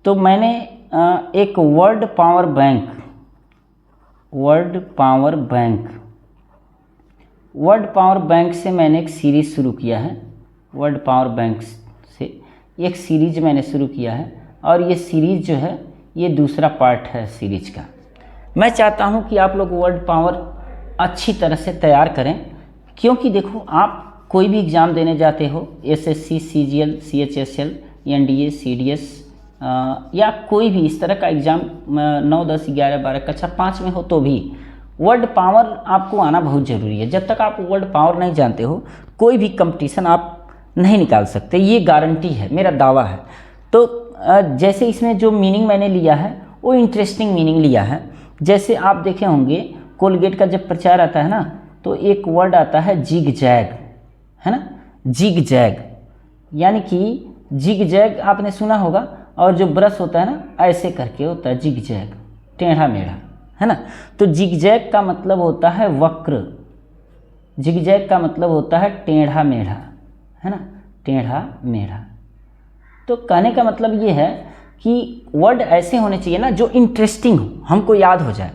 तो मैंने एक वर्ड पावर बैंक से मैंने एक सीरीज़ शुरू किया है। वर्ड पावर बैंक से एक सीरीज़ मैंने शुरू किया है और ये सीरीज़ जो है ये दूसरा पार्ट है सीरीज़ का। मैं चाहता हूँ कि आप लोग वर्ड पावर अच्छी तरह से तैयार करें, क्योंकि देखो आप कोई भी एग्ज़ाम देने जाते हो, SSC, CGL, CHSL, NDA, CDS या कोई भी इस तरह का एग्ज़ाम 9, 10, 11, 12 कक्षा 5 में हो तो भी वर्ड पावर आपको आना बहुत ज़रूरी है। जब तक आप वर्ड पावर नहीं जानते हो कोई भी कंपटीशन आप नहीं निकाल सकते, ये गारंटी है, मेरा दावा है। तो जैसे इसमें जो मीनिंग मैंने लिया है वो इंटरेस्टिंग मीनिंग लिया है। जैसे आप देखे होंगे कोलगेट का जब प्रचार आता है ना तो एक वर्ड आता है जिग जैग, है ना, जिग जैग, यानी कि जिग जैग आपने सुना होगा। और जो ब्रश होता है ना ऐसे करके होता है जिग जैग, टेढ़ा मेढ़ा, है ना। तो जिग जैग का मतलब होता है वक्र, जिग जैग का मतलब होता है टेढ़ा मेढ़ा, है ना, टेढ़ा मेढ़ा। तो कहने का मतलब ये है कि वर्ड ऐसे होने चाहिए ना जो इंटरेस्टिंग हो, हमको याद हो जाए।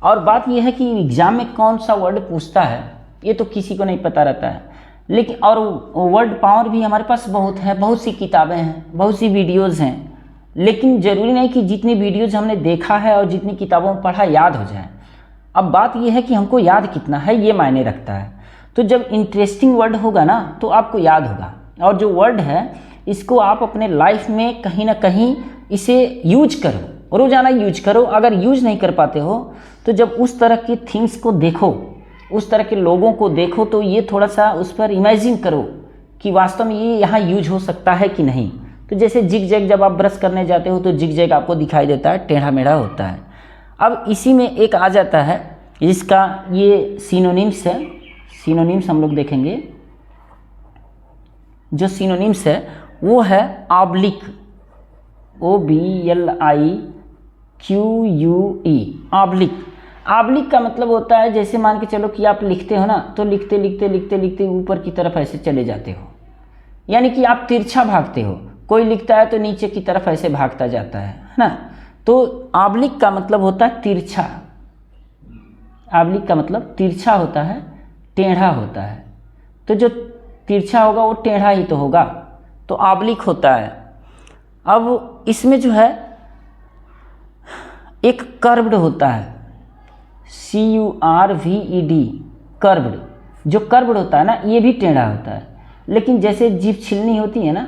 और बात यह है कि एग्ज़ाम में कौन सा वर्ड पूछता है ये तो किसी को नहीं पता रहता है, लेकिन और वर्ड पावर भी हमारे पास बहुत है, बहुत सी किताबें हैं, बहुत सी वीडियोज़ हैं, लेकिन ज़रूरी नहीं कि जितनी वीडियोज़ हमने देखा है और जितनी किताबों में पढ़ा याद हो जाए। अब बात यह है कि हमको याद कितना है ये मायने रखता है। तो जब इंटरेस्टिंग वर्ड होगा ना तो आपको याद होगा, और जो वर्ड है इसको आप अपने लाइफ में कहीं ना कहीं इसे यूज करो, रोज़ाना यूज करो। अगर यूज नहीं कर पाते हो तो जब उस तरह के थिंग्स को देखो, उस तरह के लोगों को देखो तो ये थोड़ा सा उस पर इमेजिन करो कि वास्तव में ये यहाँ यूज हो सकता है कि नहीं। तो जैसे जिग जैग जब आप ब्रश करने जाते हो तो जिग जैग आपको दिखाई देता है, टेढ़ा मेढ़ा होता है। अब इसी में एक आ जाता है जिसका ये सिनोनिम्स है, सिनोनिम्स हम लोग देखेंगे। जो सिनोनिम्स है वो है ऑब्लिक, OBLIQUE, ऑब्लिक। ऑब्लिक का मतलब होता है जैसे मान के चलो कि आप लिखते हो ना तो लिखते लिखते लिखते लिखते ऊपर की तरफ ऐसे चले जाते हो, यानी कि आप तिरछा भागते हो। कोई लिखता है तो नीचे की तरफ ऐसे भागता जाता है ना। तो ऑब्लिक का मतलब होता है तिरछा, ऑब्लिक का मतलब तिरछा होता है, टेढ़ा होता है। तो जो तिरछा होगा वो टेढ़ा ही तो होगा, तो ऑब्लिक होता है। अब इसमें जो है एक कर्व्ड होता है, CURVED, कर्व्ड। जो कर्व्ड होता है ना ये भी टेढ़ा होता है, लेकिन जैसे जीभ छिलनी होती है ना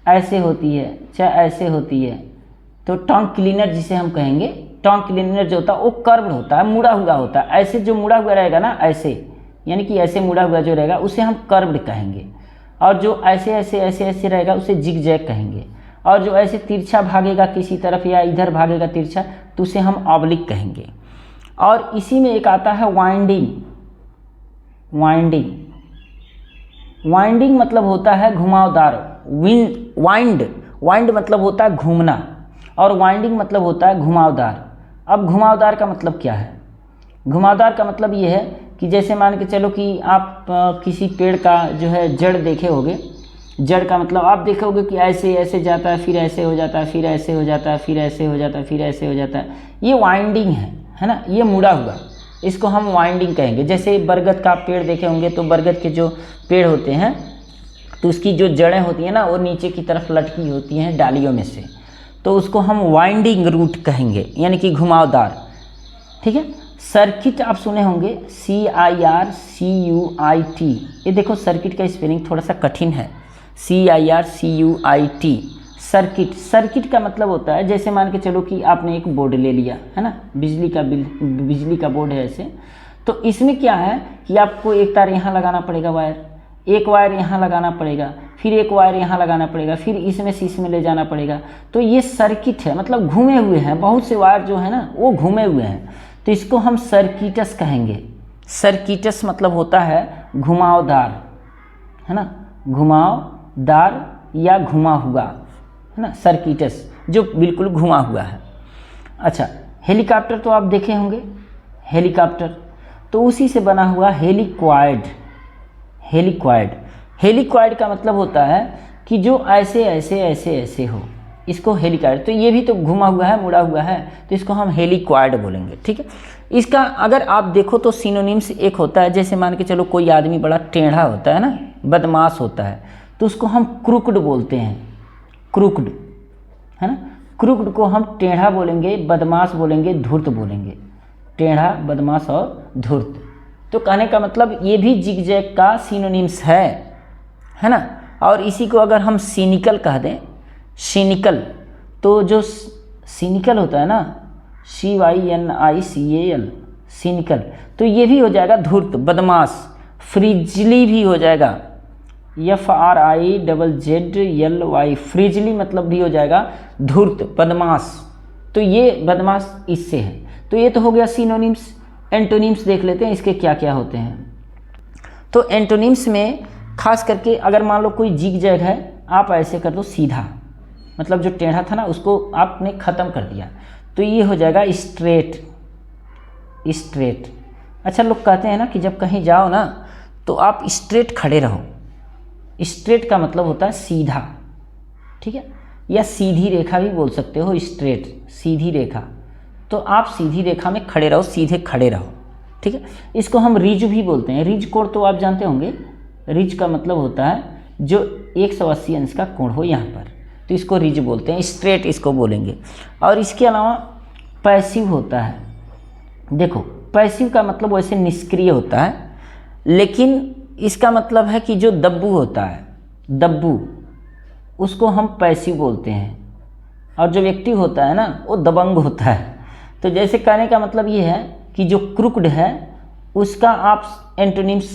ऐसे होती है, चाहे ऐसे होती है। तो टंग क्लीनर जिसे हम कहेंगे, टंग क्लीनर जो होता है वो कर्व्ड होता है, मुड़ा हुआ होता है। ऐसे जो मुड़ा हुआ रहेगा ना ऐसे, यानी कि ऐसे मुड़ा हुआ जो रहेगा उसे हम कर्व्ड कहेंगे, और जो ऐसे ऐसे ऐसे ऐसे रहेगा उसे जिग जैग कहेंगे। और जो ऐसे तिरछा भागेगा किसी तरफ या इधर भागेगा तिरछा तो उसे हम ऑब्लिक कहेंगे। और इसी में एक आता है वाइंडिंग, वाइंडिंग, वाइंडिंग मतलब होता है घुमावदार। वाइंड, वाइंड मतलब होता है घूमना, और वाइंडिंग मतलब होता है घुमावदार। अब घुमावदार का मतलब क्या है? घुमावदार का मतलब ये है कि जैसे मान के चलो कि आप किसी पेड़ का जो है जड़ देखे होगे, जड़ का मतलब आप देखोगे कि ऐसे ऐसे जाता है, फिर ऐसे हो जाता है, फिर ऐसे हो जाता है, फिर ऐसे हो जाता है, फिर ऐसे हो जाता है। ये वाइंडिंग है ना, ये मुड़ा हुआ, इसको हम वाइंडिंग कहेंगे। जैसे बरगद का पेड़ देखे होंगे तो बरगद के जो पेड़ होते हैं तो उसकी जो जड़ें होती हैं ना वो नीचे की तरफ लटकी होती हैं डालियों में से, तो उसको हम वाइंडिंग रूट कहेंगे, यानी कि घुमावदार। ठीक है। सर्किट आप सुने होंगे, CIRCUIT। ये देखो सर्किट का स्पेलिंग थोड़ा सा कठिन है, CIRCUIT, सर्किट। सर्किट का मतलब होता है जैसे मान के चलो कि आपने एक बोर्ड ले लिया है ना, बिजली का बोर्ड है ऐसे। तो इसमें क्या है कि आपको एक तार यहाँ लगाना पड़ेगा वायर, एक वायर यहाँ लगाना पड़ेगा, फिर एक वायर यहाँ लगाना पड़ेगा, फिर इसमें से इसमें ले जाना पड़ेगा। तो ये सर्किट है, मतलब घूमे हुए हैं, बहुत से वायर जो है ना वो घूमे हुए हैं, तो इसको हम सर्किटस कहेंगे। सर्किटस मतलब होता है घुमावदार, है ना, घुमावदार या घुमा हुआ, है ना, सर्किटस जो बिल्कुल घुमा हुआ है। अच्छा, हेलीकॉप्टर तो आप देखे होंगे, हेलीकॉप्टर तो उसी से बना हुआ हेलिक्वाइड। हेलिक्वाइड, हेलिक्वाइड का मतलब होता है कि जो ऐसे ऐसे ऐसे ऐसे हो, इसको हेलिकॉइड, तो ये भी तो घुमा हुआ है, मुड़ा हुआ है, तो इसको हम हेलिकॉइड बोलेंगे। ठीक है, इसका अगर आप देखो तो सिनोनिम्स एक होता है, जैसे मान के चलो कोई आदमी बड़ा टेढ़ा होता है ना, बदमाश होता है, तो उसको हम क्रूकड बोलते हैं, क्रूकड, है ना। क्रूकड को हम टेढ़ा बोलेंगे, बदमाश बोलेंगे, धूर्त बोलेंगे, टेढ़ा, बदमाश और धूर्त। तो कहने का मतलब ये भी जिगजैग का सिनोनिम्स है ना। और इसी को अगर हम सिनिकल कह दें, सिनिकल, तो जो सिनिकल होता है ना, CYNICAL, सिनिकल, तो ये भी हो जाएगा धूर्त, बदमाश। फ्रिजली भी हो जाएगा, FRIZZLY, फ्रिजली मतलब भी हो जाएगा धूर्त, बदमाश। तो ये बदमाश इससे है। तो ये तो हो गया सिनोनिम्स। एंटोनिम्स देख लेते हैं इसके क्या क्या होते हैं। तो एंटोनिम्स में खास करके अगर मान लो कोई जिगजैग है, आप ऐसे कर दो सीधा, मतलब जो टेढ़ा था ना उसको आपने ख़त्म कर दिया, तो ये हो जाएगा स्ट्रेट, स्ट्रेट। अच्छा, लोग कहते हैं ना कि जब कहीं जाओ ना तो आप स्ट्रेट खड़े रहो। स्ट्रेट का मतलब होता है सीधा, ठीक है, या सीधी रेखा भी बोल सकते हो, स्ट्रेट, सीधी रेखा। तो आप सीधी रेखा में खड़े रहो, सीधे खड़े रहो, ठीक है। इसको हम रिज भी बोलते हैं। रिज कोण तो आप जानते होंगे, रिज का मतलब होता है जो 180 अंश का कोण हो यहाँ पर, तो इसको रिज बोलते हैं। स्ट्रेट इसको बोलेंगे। और इसके अलावा पैसिव होता है। देखो, पैसिव का मतलब वैसे निष्क्रिय होता है, लेकिन इसका मतलब है कि जो दब्बू होता है, दब्बू, उसको हम पैसिव बोलते हैं। और जो व्यक्ति होता है ना वो दबंग होता है। तो जैसे कहने का मतलब ये है कि जो क्रूक्ड है उसका आप एंटोनिम्स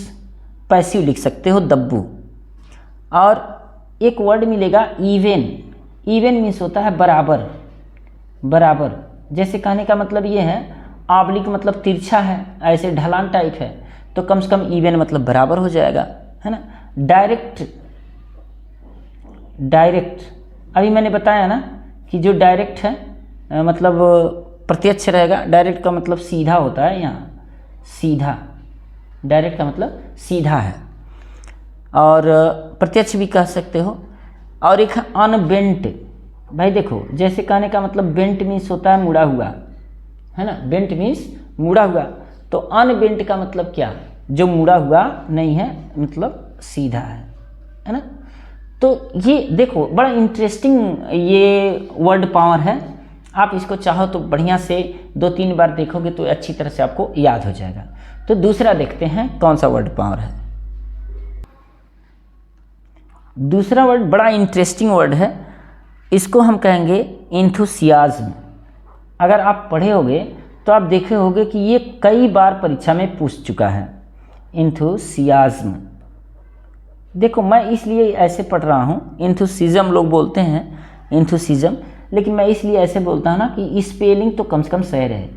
पैसिव लिख सकते हो, दब्बू। और एक वर्ड मिलेगा इवन। इवन मीन्स होता है बराबर, बराबर। जैसे कहने का मतलब ये है, ऑब्लिक मतलब तिरछा है, ऐसे ढलान टाइप है, तो कम से कम इवन मतलब बराबर हो जाएगा, है ना। डायरेक्ट, डायरेक्ट, अभी मैंने बताया ना कि जो डायरेक्ट है मतलब प्रत्यक्ष रहेगा। डायरेक्ट का मतलब सीधा होता है, यहाँ सीधा, डायरेक्ट का मतलब सीधा है। और प्रत्यक्ष भी कह सकते हो। और एक अनबेंट। भाई देखो, जैसे कहने का मतलब बेंट मीन्स होता है मुड़ा हुआ, है ना, बेंट मीन्स मुड़ा हुआ। तो अनबेंट का मतलब क्या, जो मुड़ा हुआ नहीं है, मतलब सीधा है ना। तो ये देखो बड़ा इंटरेस्टिंग ये वर्ड पावर है। आप इसको चाहो तो बढ़िया से 2-3 बार देखोगे तो अच्छी तरह से आपको याद हो जाएगा। तो दूसरा देखते हैं कौन सा वर्ड पावर है। दूसरा वर्ड बड़ा इंटरेस्टिंग वर्ड है, इसको हम कहेंगे एंथुसियाज्म। अगर आप पढ़े होगे तो आप देखे होगे कि ये कई बार परीक्षा में पूछ चुका है, एंथुसियाज्म। देखो, मैं इसलिए ऐसे पढ़ रहा हूँ, एंथुसिज्म लोग बोलते हैं, एंथुसिज्म, लेकिन मैं इसलिए ऐसे बोलता हूँ ना कि स्पेलिंग तो कम से कम सही रहे,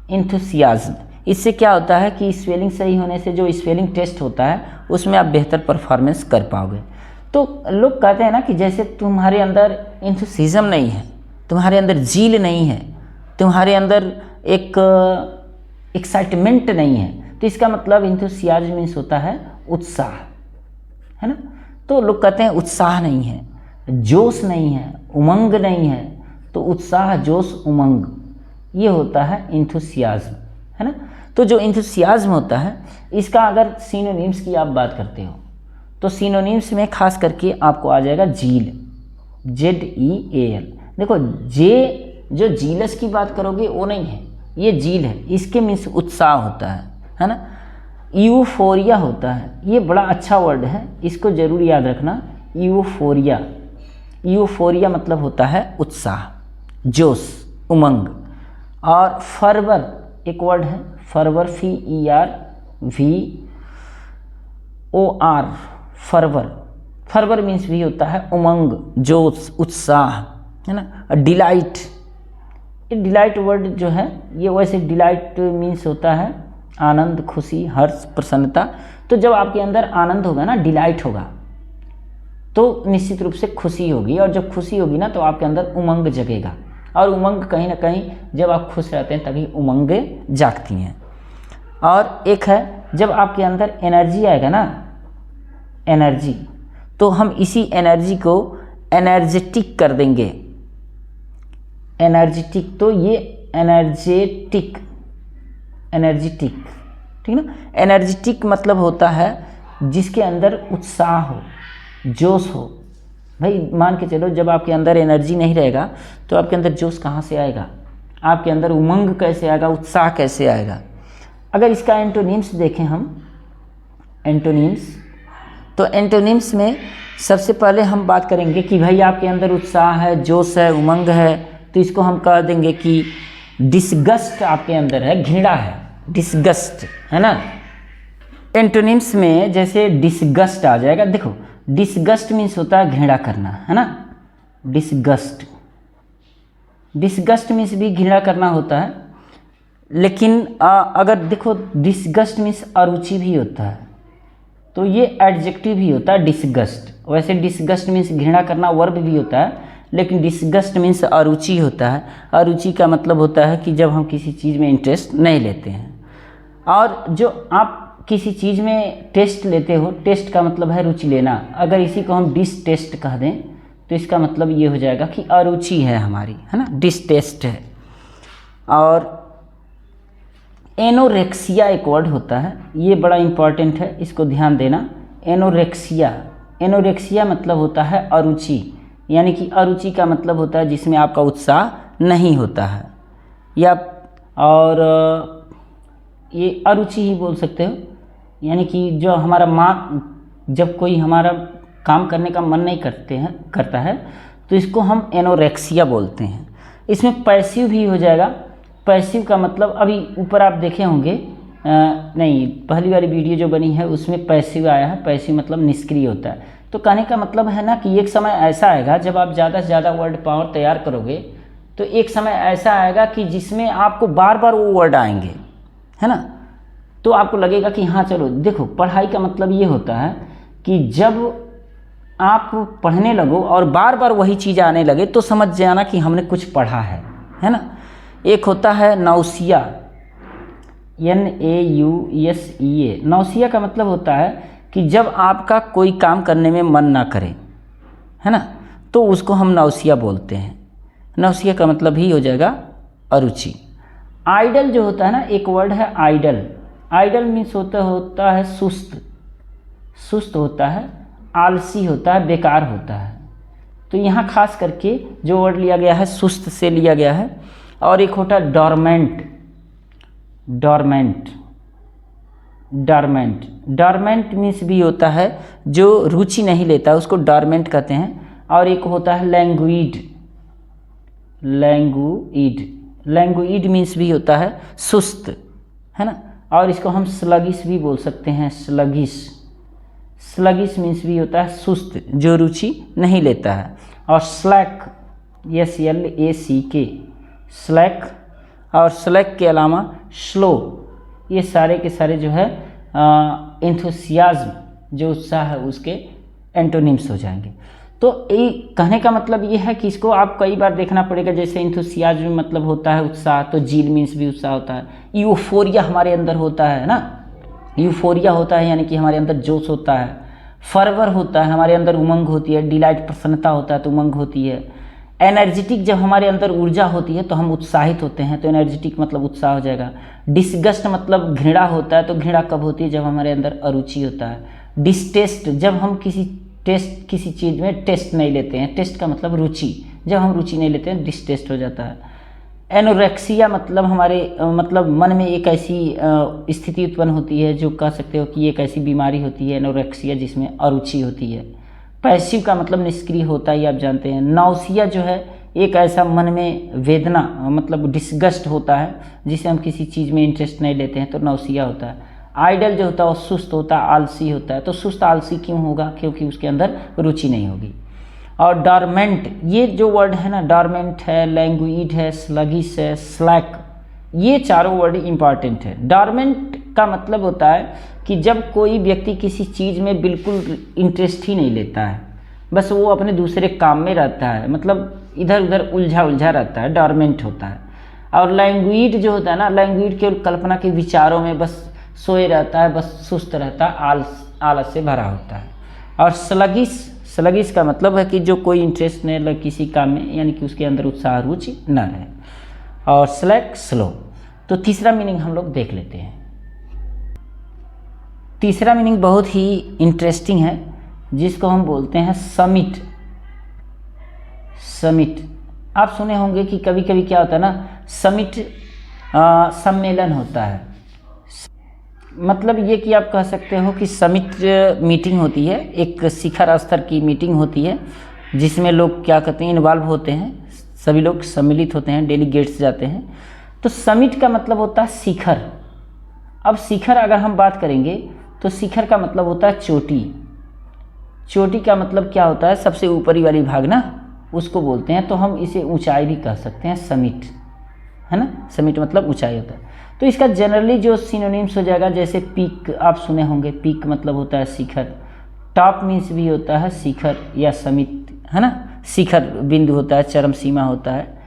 एंथुसियाज्म। इससे क्या होता है कि स्पेलिंग सही होने से जो स्पेलिंग टेस्ट होता है उसमें आप बेहतर परफॉर्मेंस कर पाओगे। तो लोग कहते हैं ना कि जैसे तुम्हारे अंदर एंथुसिज्म नहीं है, तुम्हारे अंदर जील नहीं है, तुम्हारे अंदर एक एक्साइटमेंट नहीं है, तो इसका मतलब एंथुसियाज्म मीन्स होता है उत्साह, है ना। तो लोग कहते हैं उत्साह नहीं है, जोश नहीं है, उमंग नहीं है, तो उत्साह, जोश, उमंग, ये होता है एंथुसियाज्म, है ना। तो जो एंथुसियाज्म होता है, इसका अगर सिनोनिम्स की आप बात करते हो तो सिनोनिम्स में खास करके आपको आ जाएगा जील, ZEAL। देखो, जे जो जीलस की बात करोगे वो नहीं है, ये जील है, इसके मीन्स उत्साह होता है ना। यूफोरिया होता है, ये बड़ा अच्छा वर्ड है, इसको जरूर याद रखना, यूफोरिया। यूफोरिया मतलब होता है उत्साह, जोश, उमंग। और फरवर एक वर्ड है, फरवर, FERVOR, फरवर। फरवर मीन्स भी होता है उमंग, जोश, उत्साह, है ना। डिलाइट, ये डिलाइट वर्ड जो है, ये वैसे डिलाइट मीन्स होता है आनंद, खुशी, हर्ष, प्रसन्नता। तो जब आपके अंदर आनंद होगा ना, डिलाइट होगा, तो निश्चित रूप से खुशी होगी, और जब खुशी होगी ना तो आपके अंदर उमंग जगेगा। और उमंग कहीं ना कहीं जब आप खुश रहते हैं तभी उमंगें जागती हैं। और एक है, जब आपके अंदर एनर्जी आएगा ना, एनर्जी, तो हम इसी एनर्जी को एनर्जेटिक कर देंगे, एनर्जेटिक, तो ये एनर्जेटिक, ठीक ना। एनर्जेटिक मतलब होता है जिसके अंदर उत्साह हो, जोश हो। भाई मान के चलो, जब आपके अंदर एनर्जी नहीं रहेगा तो आपके अंदर जोश कहाँ से आएगा, आपके अंदर उमंग कैसे आएगा, उत्साह कैसे आएगा। अगर इसका एंटोनिम्स देखें हम, एंटोनिम्स, तो एंटोनिम्स में सबसे पहले हम बात करेंगे कि भाई आपके अंदर उत्साह है, जोश है, उमंग है, तो इसको हम कह देंगे कि डिसगस्ट आपके अंदर है, घृणा है, डिसगस्ट, है ना। एंटोनिम्स में जैसे डिसगस्ट आ जाएगा, देखो डिसगस्ट मीन्स होता है घृणा करना, है ना। डिसगस्ट, डिसगस्ट मीन्स भी घृणा करना होता है, लेकिन अगर देखो डिसगस्ट मीन्स अरुचि भी होता है, तो ये एडजेक्टिव भी होता है डिसगस्ट। वैसे डिसगस्ट मीन्स घृणा करना वर्ब भी होता है, लेकिन डिसगस्ट मीन्स अरुचि होता है। अरुचि का मतलब होता है कि जब हम किसी चीज़ में इंटरेस्ट नहीं लेते हैं। और जो आप किसी चीज़ में टेस्ट लेते हो, टेस्ट का मतलब है रुचि लेना। अगर इसी को हम डिसटेस्ट कह दें तो इसका मतलब ये हो जाएगा कि अरुचि है हमारी, है ना, डिसटेस्ट है। और एनोरेक्सिया एक वर्ड होता है, ये बड़ा इंपॉर्टेंट है, इसको ध्यान देना। एनोरेक्सिया, एनोरेक्सिया मतलब होता है अरुचि, यानी कि अरुचि का मतलब होता है जिसमें आपका उत्साह नहीं होता है, या और ये अरुचि ही बोल सकते हो। यानी कि जो हमारा जब कोई हमारा काम करने का मन नहीं करता है तो इसको हम एनोरेक्सिया बोलते हैं। इसमें पैसिव भी हो जाएगा। पैसिव का मतलब अभी ऊपर आप देखे होंगे, नहीं, पहली वाली वीडियो जो बनी है उसमें पैसिव आया है। पैसिव मतलब निष्क्रिय होता है। तो कहने का मतलब है ना कि एक समय ऐसा आएगा जब आप ज़्यादा से ज़्यादा वर्ड पावर तैयार करोगे, तो एक समय ऐसा आएगा कि जिसमें आपको बार बार वो वर्ड आएंगे, है ना। तो आपको लगेगा कि हाँ चलो, देखो पढ़ाई का मतलब ये होता है कि जब आप पढ़ने लगो और बार बार वही चीज़ आने लगे तो समझ जाना कि हमने कुछ पढ़ा है ना। एक होता है नौसिया, NAUSEA। नौसिया का मतलब होता है कि जब आपका कोई काम करने में मन ना करे, है ना, तो उसको हम नौसिया बोलते हैं। नौसिया का मतलब ही हो जाएगा अरुचि। आइडल जो होता है ना, एक वर्ड है आइडल। आइडल मीन्स होता है सुस्त, सुस्त होता है, आलसी होता है, बेकार होता है। तो यहाँ खास करके जो वर्ड लिया गया है सुस्त से लिया गया है। और एक होता है dormant, dormant, dormant, dormant means भी होता है जो रुचि नहीं लेता, उसको डॉर्मेंट कहते हैं। और एक होता है लैंग्विड, लैंग्विड, लैंग्विड मीन्स भी होता है सुस्त, है ना। और इसको हम स्लगिश भी बोल सकते हैं, स्लगिश, स्लगिश मीन्स भी होता है सुस्त, जो रुचि नहीं लेता है। और स्लैक, SLACK, स्लैक। और स्लैक के अलावा स्लो, ये सारे के सारे जो है एंथुसियाज्म, जो उत्साह है, उसके एंटोनिम्स हो जाएंगे। तो ये कहने का मतलब ये है कि इसको आप कई बार देखना पड़ेगा। जैसे एंथुसियाज्म मतलब होता है उत्साह, तो जील मीन्स भी उत्साह होता है। यूफोरिया हमारे अंदर होता है ना, यूफोरिया होता है यानी कि हमारे अंदर जोश होता है। फर्वर होता है, हमारे अंदर उमंग होती है। डिलाइट प्रसन्नता होता है तो उमंग होती है। एनर्जेटिक, जब हमारे अंदर ऊर्जा होती है तो हम उत्साहित होते हैं, तो एनर्जेटिक मतलब उत्साह हो जाएगा। डिसगस्ट मतलब घृणा होता है, तो घृणा कब होती है, जब हमारे अंदर अरुचि होता है। डिसटेस्ट, जब हम किसी चीज़ में टेस्ट नहीं लेते हैं, टेस्ट का मतलब रुचि, जब हम रुचि नहीं लेते हैं डिसटेस्ट हो जाता है। एनोरेक्सिया मतलब हमारे मतलब मन में एक ऐसी स्थिति उत्पन्न होती है, जो कह सकते हो कि एक ऐसी बीमारी होती है एनोरेक्सिया, जिसमें अरुचि होती है। पैसिव का मतलब निष्क्रिय होता है, आप जानते हैं। नौसिया जो है एक ऐसा मन में वेदना मतलब डिसगस्ट होता है, जिसे हम किसी चीज़ में इंटरेस्ट नहीं लेते हैं, तो नौसिया होता है। आइडल जो होता है वो सुस्त होता है, आलसी होता है। तो सुस्त आलसी क्यों होगा, क्योंकि उसके अंदर रुचि नहीं होगी। और डॉर्मेंट, ये जो वर्ड है ना, डॉर्मेंट है, लैंग्विड है, स्लगिश है, स्लैक, ये चारों वर्ड इंपॉर्टेंट है। डॉर्मेंट का मतलब होता है कि जब कोई व्यक्ति किसी चीज़ में बिल्कुल इंटरेस्ट ही नहीं लेता है, बस वो अपने दूसरे काम में रहता है, मतलब इधर उधर उलझा रहता है, डॉर्मेंट होता है। और लैंग्विड जो होता है ना, लैंग्विड केवल कल्पना के विचारों में बस सोए रहता है, बस सुस्त रहता है, आलस से भरा होता है। और स्लगिश स्लगिश का मतलब है कि जो कोई इंटरेस्ट नहीं लगे किसी काम में, यानी कि उसके अंदर उत्साह रुचि न रहे। और स्लैक स्लो। तो तीसरा मीनिंग हम लोग देख लेते हैं। तीसरा मीनिंग बहुत ही इंटरेस्टिंग है, जिसको हम बोलते हैं समिट। समिट आप सुने होंगे कि कभी कभी क्या होता है ना, समिट सम्मेलन होता है। मतलब ये कि आप कह सकते हो कि समिट मीटिंग होती है, एक शिखर स्तर की मीटिंग होती है, जिसमें लोग क्या कहते हैं, इन्वॉल्व होते हैं, सभी लोग सम्मिलित होते हैं, डेलीगेट्स जाते हैं। तो समिट का मतलब होता है शिखर। अब शिखर अगर हम बात करेंगे तो शिखर का मतलब होता है चोटी। चोटी का मतलब क्या होता है, सबसे ऊपरी वाली भाग ना, उसको बोलते हैं। तो हम इसे ऊंचाई भी कह सकते हैं, समिट, है ना। समिट मतलब ऊंचाई होता है। तो इसका जनरली जो सिनोनिम्स हो जाएगा, जैसे पीक आप सुने होंगे, पीक मतलब होता है शिखर। टॉप मीन्स भी होता है शिखर या समिट, है ना। शिखर बिंदु होता है, चरम सीमा होता है।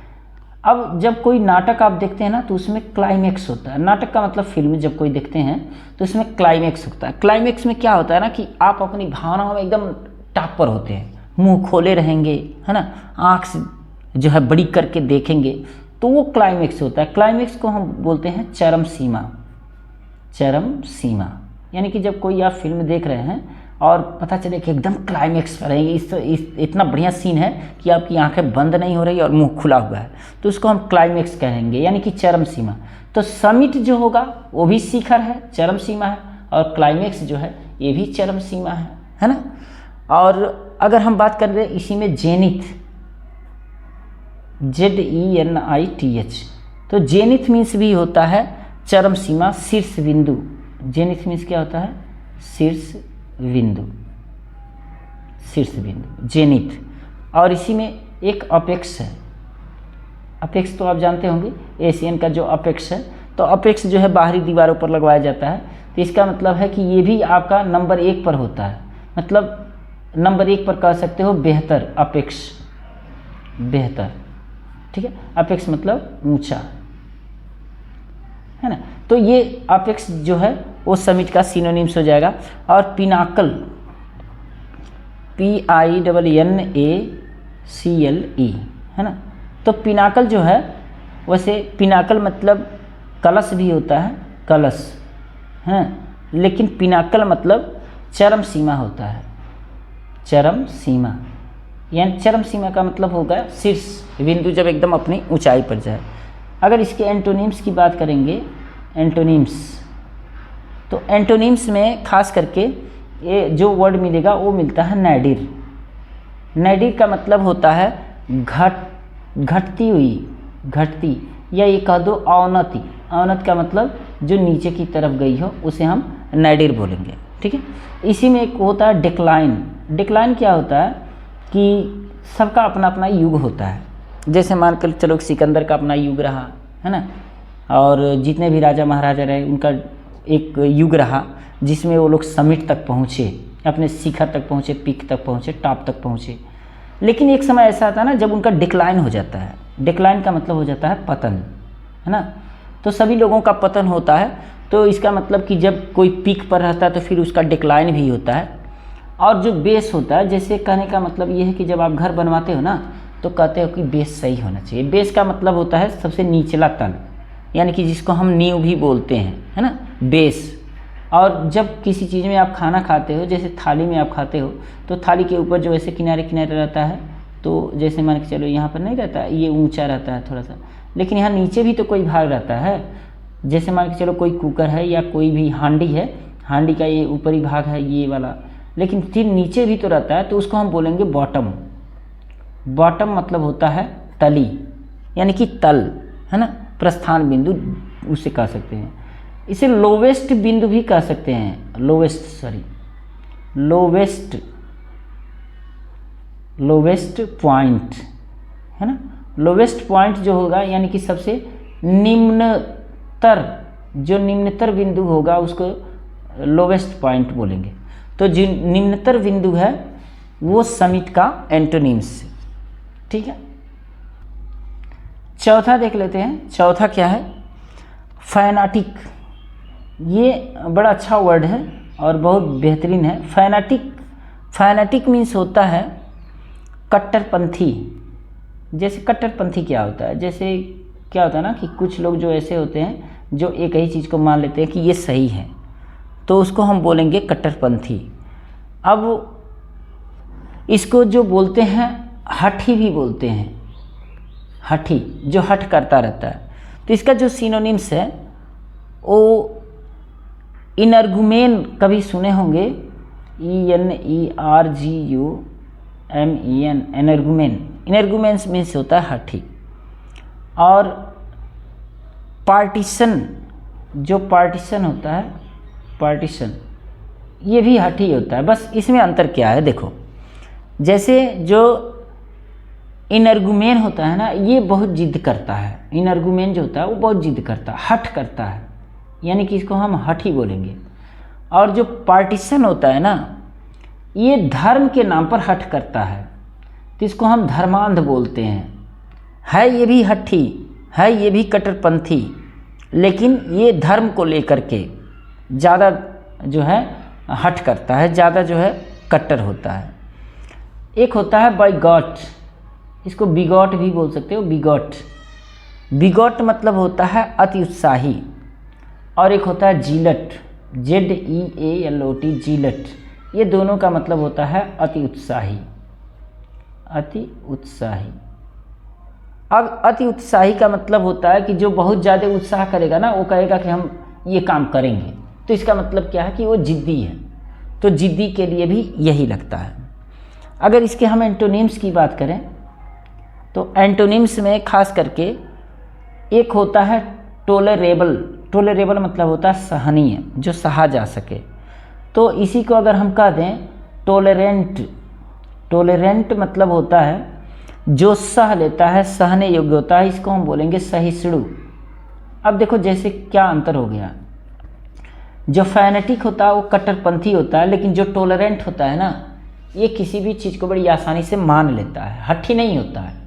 अब जब कोई नाटक आप देखते हैं ना, तो उसमें क्लाइमेक्स होता है। नाटक का मतलब फिल्म जब कोई देखते हैं तो उसमें क्लाइमेक्स होता है। क्लाइमेक्स में क्या होता है ना कि आप अपनी भावनाओं में एकदम टॉप पर होते हैं, मुंह खोले रहेंगे, है ना, आँख जो है बड़ी करके देखेंगे, तो वो क्लाइमेक्स होता है। क्लाइमेक्स को हम बोलते हैं चरम सीमा। चरम सीमा यानी कि जब कोई आप फिल्म देख रहे हैं और पता चले कि एकदम क्लाइमेक्स पर है, इतना बढ़िया सीन है कि आपकी आंखें बंद नहीं हो रही और मुंह खुला हुआ है, तो उसको हम क्लाइमेक्स कहेंगे, यानी कि चरम सीमा। तो समिट जो होगा वो भी शिखर है, चरम सीमा है, और क्लाइमेक्स जो है ये भी चरम सीमा है ना। और अगर हम बात कर रहे हैं इसी में जेनिथ, ZENITH, तो जेनिथ मीन्स भी होता है चरम सीमा, शीर्ष बिंदु। जेनिथ मीन्स क्या होता है, शीर्ष बिंदु, शीर्ष बिंदु, जेनिथ। और इसी में एक अपेक्स है। अपेक्स तो आप जानते होंगे, एशियन का जो अपेक्स है, तो अपेक्स जो है बाहरी दीवारों पर लगवाया जाता है। तो इसका मतलब है कि ये भी आपका नंबर 1 पर होता है, मतलब नंबर 1 पर कह सकते हो बेहतर, अपेक्स बेहतर, ठीक है। अपेक्स मतलब ऊंचा, है ना। तो ये अपेक्स जो है वो समिट का सिनोनिम्स हो जाएगा। और पिनाकल, PINNACLE, है ना। तो पिनाकल जो है, वैसे पिनाकल मतलब कलश भी होता है, कलश है, लेकिन पिनाकल मतलब चरम सीमा होता है। चरम सीमा यानी चरम सीमा का मतलब होगा शीर्ष बिंदु, जब एकदम अपनी ऊंचाई पर जाए। अगर इसके एंटोनिम्स की बात करेंगे, एंटोनिम्स, तो एंटोनिम्स में खास करके ये जो वर्ड मिलेगा वो मिलता है नैडिर। नैडिर का मतलब होता है घटती हुई, घटती, या ये कह दो अवनति। अवनति का मतलब जो नीचे की तरफ गई हो, उसे हम नैडिर बोलेंगे, ठीक है। इसी में एक होता है डिक्लाइन। डिक्लाइन क्या होता है कि सबका अपना अपना युग होता है। जैसे मान कर चलो सिकंदर का अपना युग रहा, है ना, और जितने भी राजा महाराजा रहे उनका एक युग रहा, जिसमें वो लोग समिट तक पहुँचे, अपने शिखर तक पहुँचे, पीक तक पहुँचे, टॉप तक पहुँचे। लेकिन एक समय ऐसा आता है ना जब उनका डिक्लाइन हो जाता है। डिक्लाइन का मतलब हो जाता है पतन, है ना। तो सभी लोगों का पतन होता है। तो इसका मतलब कि जब कोई पीक पर रहता है तो फिर उसका डिक्लाइन भी होता है। और जो बेस होता है, जैसे कहने का मतलब ये है कि जब आप घर बनवाते हो ना, तो कहते हो कि बेस सही होना चाहिए। बेस का मतलब होता है सबसे निचला तल, यानी कि जिसको हम नींव भी बोलते हैं, है ना, बेस। और जब किसी चीज़ में आप खाना खाते हो, जैसे थाली में आप खाते हो, तो थाली के ऊपर जो ऐसे किनारे किनारे रहता है, तो जैसे मान के चलो यहाँ पर नहीं रहता, ये ऊंचा रहता है थोड़ा सा, लेकिन यहाँ नीचे भी तो कोई भाग रहता है। जैसे मान के चलो कोई कुकर है या कोई भी हांडी है, हांडी का ये ऊपरी भाग है ये वाला, लेकिन फिर नीचे भी तो रहता है, तो उसको हम बोलेंगे बॉटम। बॉटम मतलब होता है तली, यानी कि तल, है ना, प्रस्थान बिंदु उसे कह सकते हैं। इसे लोवेस्ट बिंदु भी कह सकते हैं, लोवेस्ट पॉइंट, है ना। लोवेस्ट पॉइंट जो होगा यानी कि सबसे निम्नतर, जो निम्नतर बिंदु होगा उसको लोवेस्ट पॉइंट बोलेंगे। तो जो निम्नतर बिंदु है वो समिट का एंटोनिम्स, ठीक है। चौथा देख लेते हैं। चौथा क्या है, फैनाटिक। ये बड़ा अच्छा वर्ड है और बहुत बेहतरीन है। फैनाटिक फैनेटिक मीन्स होता है कट्टरपंथी। जैसे कट्टरपंथी क्या होता है, जैसे क्या होता है ना कि कुछ लोग जो ऐसे होते हैं जो एक ही चीज़ को मान लेते हैं कि ये सही है, तो उसको हम बोलेंगे कट्टरपंथी। अब इसको जो बोलते हैं हठी भी बोलते हैं, हठी जो हठ करता रहता है। तो इसका जो सिनोनिम्स है वो इनर्गुमेन कभी सुने होंगे, ENERGUMEN, एनर्गुमेन। इनर्गुमेंस मीन्स होता है हठी। और पार्टीशन, जो पार्टीशन होता है, पार्टीशन ये भी हठी होता है। बस इसमें अंतर क्या है देखो, जैसे जो इनर्गुमेन होता है ना, ये बहुत जिद करता है। इनर्गुमेन जो होता है वो बहुत जिद करता है, हठ करता है, यानी कि इसको हम हठी बोलेंगे। और जो पार्टीशन होता है ना, ये धर्म के नाम पर हठ करता है, तो इसको हम धर्मांध बोलते हैं। है ये भी हठी, है ये भी कट्टरपंथी, लेकिन ये धर्म को लेकर के ज़्यादा जो है हठ करता है, ज़्यादा जो है कट्टर होता है। एक होता है बाइगॉट, इसको बिगॉट भी बोल सकते हो, बिगॉट। बिगॉट मतलब होता है अति उत्साही। और एक होता है जीलट, ZEALOT, जीलट। ये दोनों का मतलब होता है अति उत्साही, अति उत्साही। अब अति उत्साही का मतलब होता है कि जो बहुत ज़्यादा उत्साह करेगा ना, वो कहेगा कि हम ये काम करेंगे, तो इसका मतलब क्या है कि वो जिद्दी है। तो जिद्दी के लिए भी यही लगता है। अगर इसके हम एंटोनिम्स की बात करें तो एंटोनिम्स में खास करके एक होता है टोलरेबल। टोलरेबल मतलब होता है सहनीय, जो सहा जा सके। तो इसी को अगर हम कह दें टोलरेंट, टोलरेंट मतलब होता है जो सह लेता है, सहने योग्य होता है, इसको हम बोलेंगे सहिष्णु। अब देखो जैसे क्या अंतर हो गया, जो फैनेटिक होता है वो कट्टरपंथी होता है, लेकिन जो टोलरेंट होता है ना, ये किसी भी चीज़ को बड़ी आसानी से मान लेता है, हठी नहीं होता है,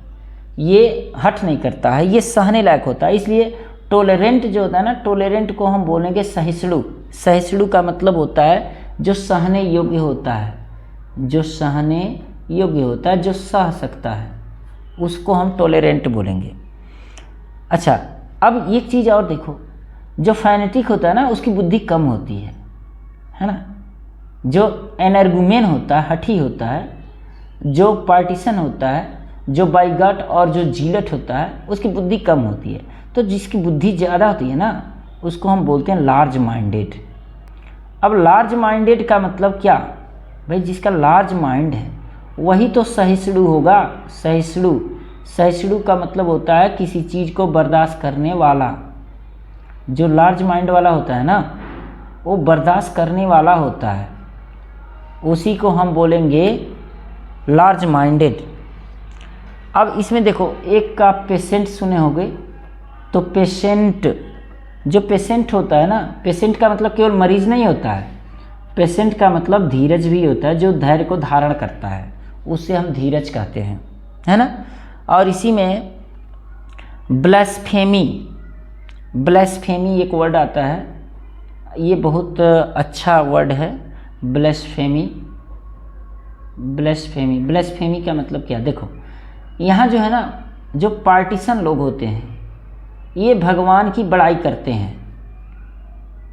ये हठ नहीं करता है, ये सहने लायक होता है। इसलिए टोलरेंट जो होता है ना, टोलरेंट को हम बोलेंगे सहिष्णु। सहिष्णु का मतलब होता है जो सहने योग्य होता है, जो सहने योग्य होता है, जो सह सकता है, उसको हम टोलरेंट बोलेंगे। अच्छा, अब एक चीज़ और देखो, जो फैनेटिक होता है ना, उसकी बुद्धि कम होती है ना। जो एनर्गुमेन होता है, हठी होता है, जो पार्टीशन होता है, जो बाइगॉट और जो जीलट होता है, उसकी बुद्धि कम होती है। तो जिसकी बुद्धि ज़्यादा होती है ना, उसको हम बोलते हैं लार्ज माइंडेड। अब लार्ज माइंडेड का मतलब क्या भाई, जिसका लार्ज माइंड है वही तो सहिष्णु होगा। सहिष्णु, सहिष्णु का मतलब होता है किसी चीज़ को बर्दाश्त करने वाला। जो लार्ज माइंड वाला होता है ना, वो बर्दाश्त करने वाला होता है, उसी को हम बोलेंगे लार्ज माइंडेड। अब इसमें देखो, एक का पेशेंट सुने होंगे, तो पेशेंट, जो पेशेंट होता है ना, पेशेंट का मतलब केवल मरीज नहीं होता है, पेशेंट का मतलब धीरज भी होता है, जो धैर्य को धारण करता है, उससे हम धीरज कहते हैं, है ना। और इसी में ब्लास्फेमी, ब्लास्फेमी एक वर्ड आता है, ये बहुत अच्छा वर्ड है, ब्लास्फेमी। ब्लास्फेमी, ब्लास्फेमी का मतलब क्या, देखो यहाँ जो है ना, जो पार्टीशन लोग होते हैं, ये भगवान की बड़ाई करते हैं।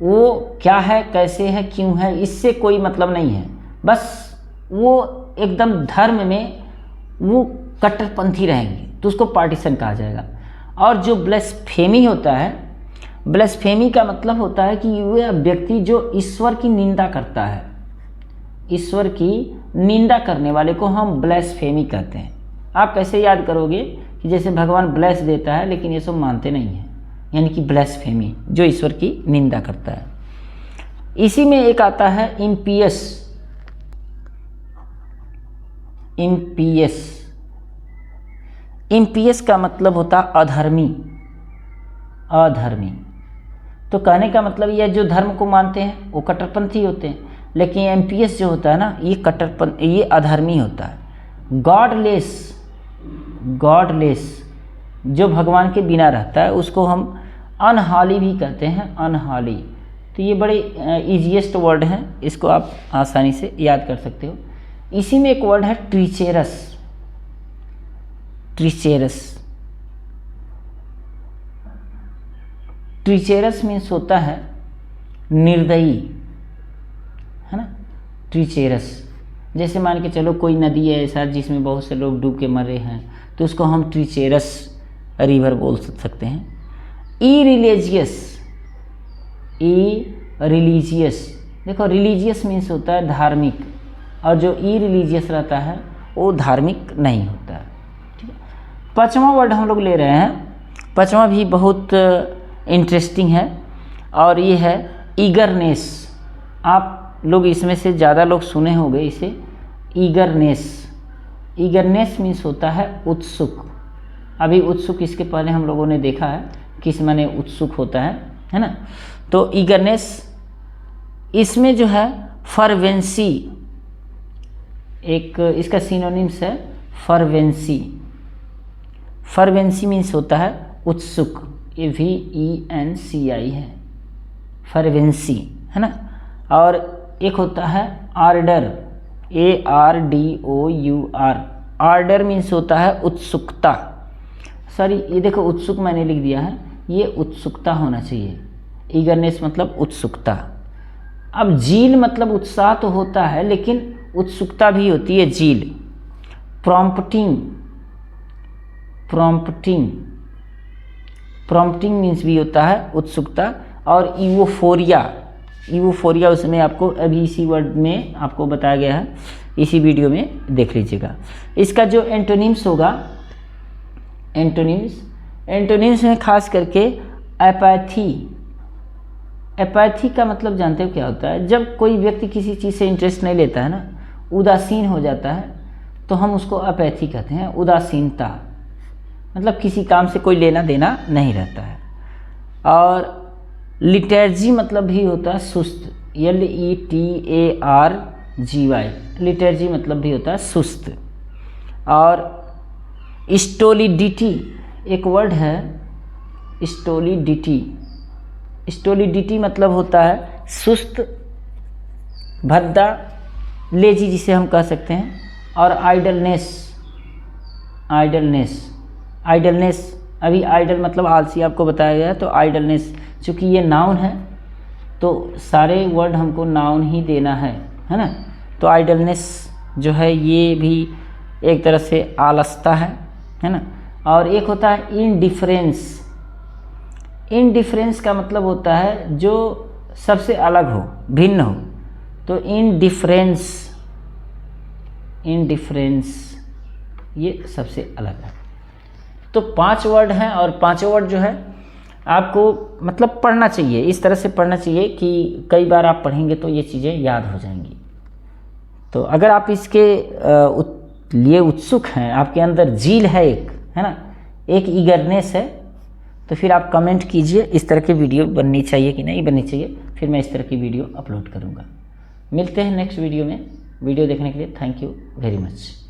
वो क्या है, कैसे है, क्यों है, इससे कोई मतलब नहीं है, बस वो एकदम धर्म में वो कट्टरपंथी रहेंगे, तो उसको पार्टीशन कहा जाएगा। और जो ब्लास्फेमी होता है, ब्लास्फेमी का मतलब होता है कि वह व्यक्ति जो ईश्वर की निंदा करता है, ईश्वर की निंदा करने वाले को हम ब्लास्फेमी कहते हैं। आप कैसे याद करोगे कि जैसे भगवान ब्लेस देता है, लेकिन ये सब मानते नहीं हैं, यानी कि ब्लास्फेमी, जो ईश्वर की निंदा करता है। इसी में एक आता है इम्पियस। इम्पियस, इम्पियस का मतलब होता है अधर्मी, अधर्मी। तो कहने का मतलब यह, जो धर्म को मानते हैं वो कट्टरपंथी होते हैं, लेकिन एम्पियस जो होता है ना, ये अधर्मी होता है। गॉडलेस, गॉडलेस जो भगवान के बिना रहता है, उसको हम अनहॉली भी कहते हैं, अनहॉली। तो ये बड़े ईजीएस्ट वर्ड हैं, इसको आप आसानी से याद कर सकते हो। इसी में एक वर्ड है ट्रीचेरस। ट्रीचेरस, ट्रीचेरस मीन्स होता है निर्दयी, है ना। ट्रीचेरस, जैसे मान के चलो कोई नदी है ऐसा जिसमें बहुत से लोग डूब के मरे हैं, तो उसको हम ट्रीचेरस रिवर बोल सकते हैं। इरिलीजियस, इरिलीजियस, देखो रिलीजियस मीन्स होता है धार्मिक, और जो इरिलीजियस रहता है वो धार्मिक नहीं होता है। ठीक है, पांचवा वर्ड हम लोग ले रहे हैं। पांचवा भी बहुत इंटरेस्टिंग है और ये है ईगरनेस। आप लोग इसमें से ज़्यादा लोग सुने होंगे इसे, ईगरनेस। ईगरनेस मीन्स होता है उत्सुक। अभी उत्सुक इसके पहले हम लोगों ने देखा है किस माने उत्सुक होता है ना। तो ईगरनेस, इसमें जो है फर्वेंसी, एक इसका सिनोनिम्स है फर्वेंसी। फर्वेंसी मीन्स होता है उत्सुक, ये VENCI है, फर्वेंसी, है ना। और एक होता है आर्डर, ARDOUR। आर्डर मीन्स होता है उत्सुकता। सॉरी, ये देखो उत्सुक मैंने लिख दिया है, ये उत्सुकता होना चाहिए। ईगरनेस मतलब उत्सुकता। अब जील मतलब उत्साह तो होता है लेकिन उत्सुकता भी होती है, जील। प्रॉम्प्टिंग, प्रॉम्प्टिंग, प्रॉम्प्टिंग मीन्स भी होता है उत्सुकता। और ईवोफोरिया, ईवोफोरिया उसमें आपको अभी इसी वर्ड में आपको बताया गया है, इसी वीडियो में देख लीजिएगा। इसका जो एंटोनिम्स होगा, एंटोनिम्स में खास करके एपैथी। एपैथी का मतलब जानते हो क्या होता है? जब कोई व्यक्ति किसी चीज़ से इंटरेस्ट नहीं लेता है ना, उदासीन हो जाता है, तो हम उसको एपैथी कहते हैं। उदासीनता मतलब किसी काम से कोई लेना देना नहीं रहता है। और लिटर्जी मतलब भी होता है सुस्त, LETARGY। लिटर्जी मतलब भी होता है सुस्त। और स्टोलिडिटी एक वर्ड है, स्टोलिडिटी। स्टोलिडिटी मतलब होता है सुस्त, भद्दा, लेजी जिसे हम कह सकते हैं। और आइडलनेस, आइडलनेस, आइडलनेस, अभी आइडल मतलब आलसी आपको बताया गया, तो आइडलनेस चूँकि ये नाउन है तो सारे वर्ड हमको नाउन ही देना है ना। तो आइडलनेस जो है ये भी एक तरह से आलसता है ना। और एक होता है इनडिफरेंस। इनडिफरेंस का मतलब होता है जो सबसे अलग हो, भिन्न हो, तो इनडिफरेंस, इनडिफरेंस ये सबसे अलग है। तो 5 वर्ड हैं और पांचों वर्ड जो है आपको मतलब पढ़ना चाहिए, इस तरह से पढ़ना चाहिए कि कई बार आप पढ़ेंगे तो ये चीज़ें याद हो जाएंगी। तो अगर आप इसके लिए उत्सुक हैं, आपके अंदर जील है एक, है ना, एक ईगरनेस है, तो फिर आप कमेंट कीजिए इस तरह की वीडियो बननी चाहिए कि नहीं बननी चाहिए, फिर मैं इस तरह की वीडियो अपलोड करूँगा। मिलते हैं नेक्स्ट वीडियो में। वीडियो देखने के लिए थैंक यू वेरी मच।